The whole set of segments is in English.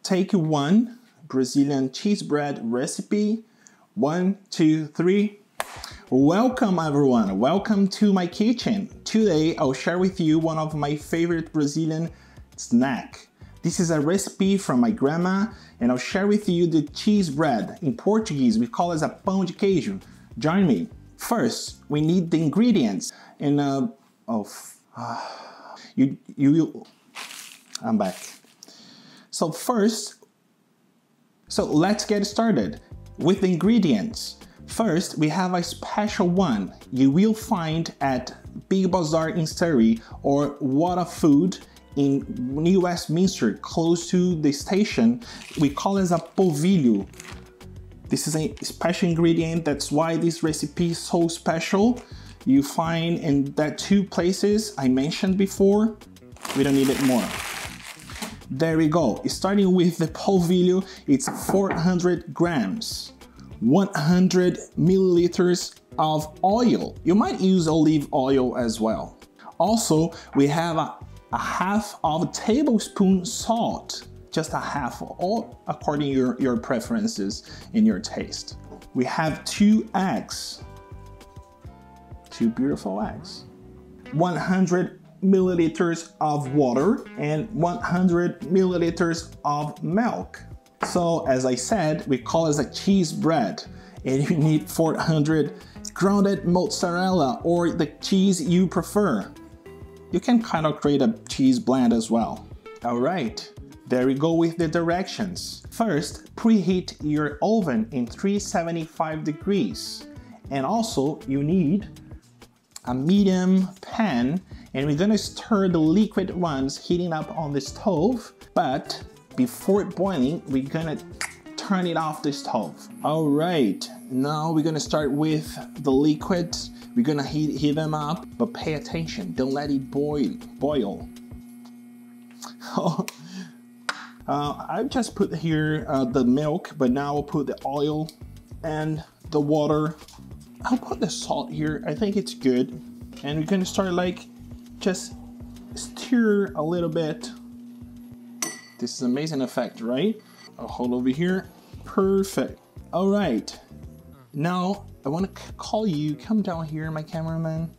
Take one, Brazilian cheese bread recipe. 1, 2, 3. Welcome everyone, welcome to my kitchen. Today I'll share with you one of my favorite Brazilian snack. This is a recipe from my grandma and I'll share with you the cheese bread. In Portuguese we call it a pão de queijo. Join me. First, we need the ingredients. And I'm back. So let's get started with the ingredients. First, we have a special one you will find at Big Bazaar in Surrey or What a Food in New Westminster, close to the station. We call it a polvilho. This is a special ingredient, that's why this recipe is so special. You find in that two places I mentioned before. We don't need it more. There we go. Starting with the polvilho, it's 400 grams, 100 milliliters of oil. You might use olive oil as well. Also, we have a half of a tablespoon salt, just a half, all according to your preferences and your taste. We have 2 eggs, 2 beautiful eggs, 100 milliliters of water and 100 milliliters of milk. So as I said, we call it a cheese bread and you need 400 grounded mozzarella or the cheese you prefer. You can kind of create a cheese blend as well. All right, there we go with the directions. First, preheat your oven in 375 degrees. And also you need a medium pan, and we're gonna stir the liquid ones heating up on the stove, but before boiling, we're gonna turn it off the stove. All right, now we're gonna start with the liquids. We're gonna heat them up, but pay attention, don't let it boil. I've just put here the milk, but now I'll put the oil and the water. I'll put the salt here, I think it's good. And we're gonna start like, just stir a little bit. This is an amazing effect, right? I'll hold over here, perfect. All right, now I wanna call you, come down here, my cameraman.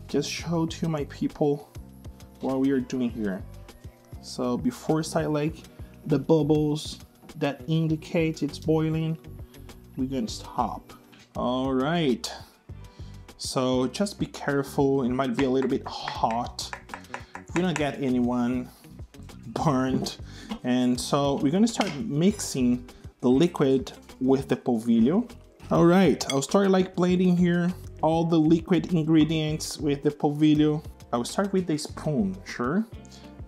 Just show to my people what we are doing here. So before I start like the bubbles that indicate it's boiling, we're gonna stop. All right, so just be careful, it might be a little bit hot. You don't get anyone burned. And so we're gonna start mixing the liquid with the polvilho. All right, I'll start like blending here all the liquid ingredients with the polvilho. I'll start with the spoon, sure.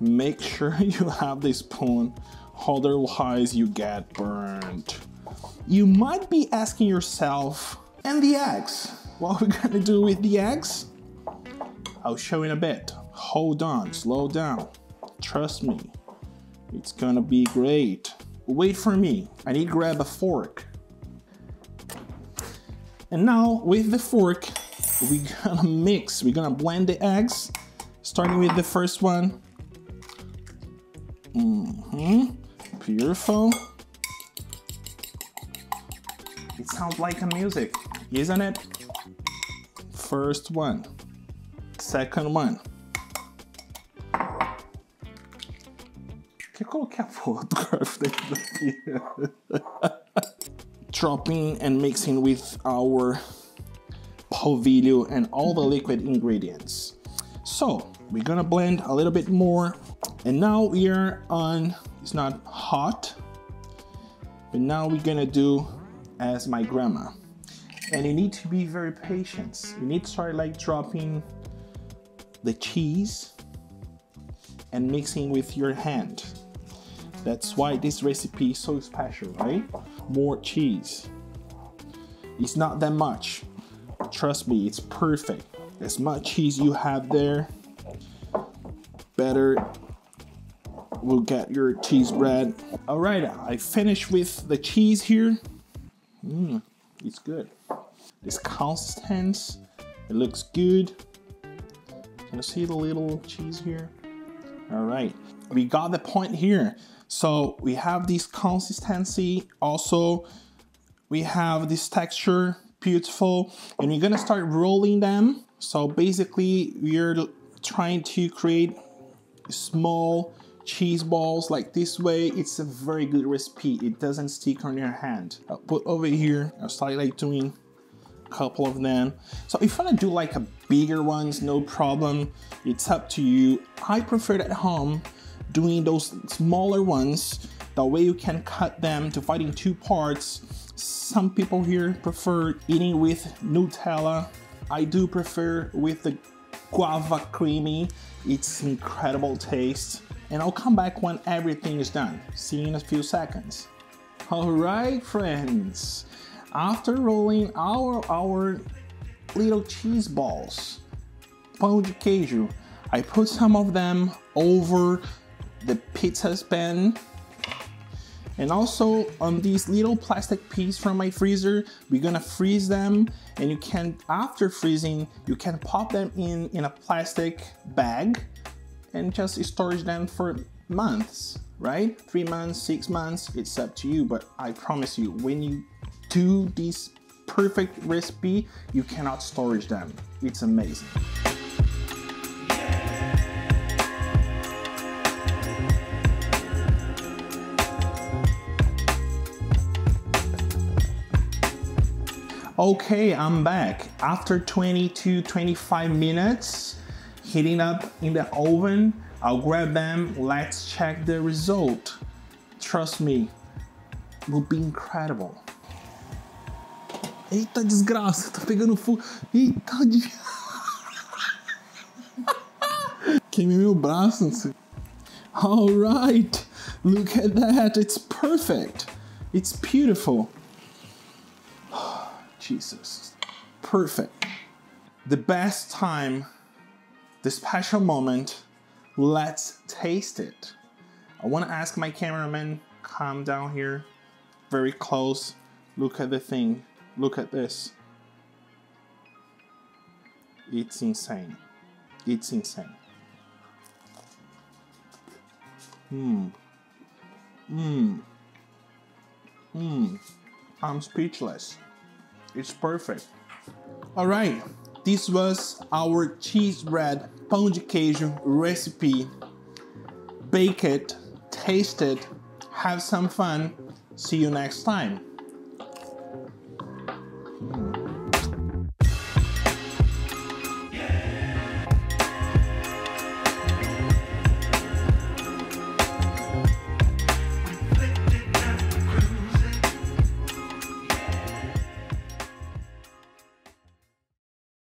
Make sure you have the spoon, otherwise you get burned. You might be asking yourself, and the eggs? What are we gonna do with the eggs? I'll show you in a bit. Hold on, slow down. Trust me, it's gonna be great. Wait for me, I need to grab a fork. And now with the fork, we're gonna blend the eggs, starting with the first one. Beautiful. It sounds like a music, isn't it? First one, second one. Quer colocar a porra do garfo dentro daqui? Dropping and mixing with our polvilho and all the liquid ingredients. So we're gonna blend a little bit more. And now we are on, it's not hot, but now we're gonna do as my grandma. And you need to be very patient. You need to start like dropping the cheese and mixing with your hand. That's why this recipe is so special, right? More cheese. It's not that much. Trust me, it's perfect. As much cheese you have there, better will get your cheese bread. All right, I finished with the cheese here. It's good. This consistency, it looks good. Can you see the little cheese here? All right, we got the point here. So we have this consistency. Also, we have this texture, beautiful. And we're gonna start rolling them. So basically, we're trying to create small cheese balls like this way. It's a very good recipe. It doesn't stick on your hand. I'll put over here. I'll start like doing a couple of them. So if you want to do like a bigger ones, no problem. It's up to you. I prefer at home doing those smaller ones. That way you can cut them, divide in 2 parts. Some people here prefer eating with Nutella. I do prefer with the guava creamy. It's incredible taste. And I'll come back when everything is done. See you in a few seconds. All right, friends. After rolling our little cheese balls, pão de queijo, I put some of them over the pizza pan. And also on these little plastic piece from my freezer, we're gonna freeze them, and you can, after freezing, you can pop them in a plastic bag and just storage them for months, right? 3 months, 6 months, it's up to you, but I promise you, when you do this perfect recipe, you cannot storage them. It's amazing. Okay, I'm back. After 20 to 25 minutes, heating up in the oven, I'll grab them. Let's check the result. Trust me, it will be incredible. Eita desgraça, tá pegando fogo. Eita, queimei meu braço. All right, look at that. It's perfect. It's beautiful. Jesus, perfect. The best time, the special moment, let's taste it. I want to ask my cameraman, come down here, very close. Look at the thing, look at this. It's insane, it's insane. I'm speechless. It's perfect. All right, this was our cheese bread pão de queijo recipe. Bake it, taste it, have some fun. See you next time.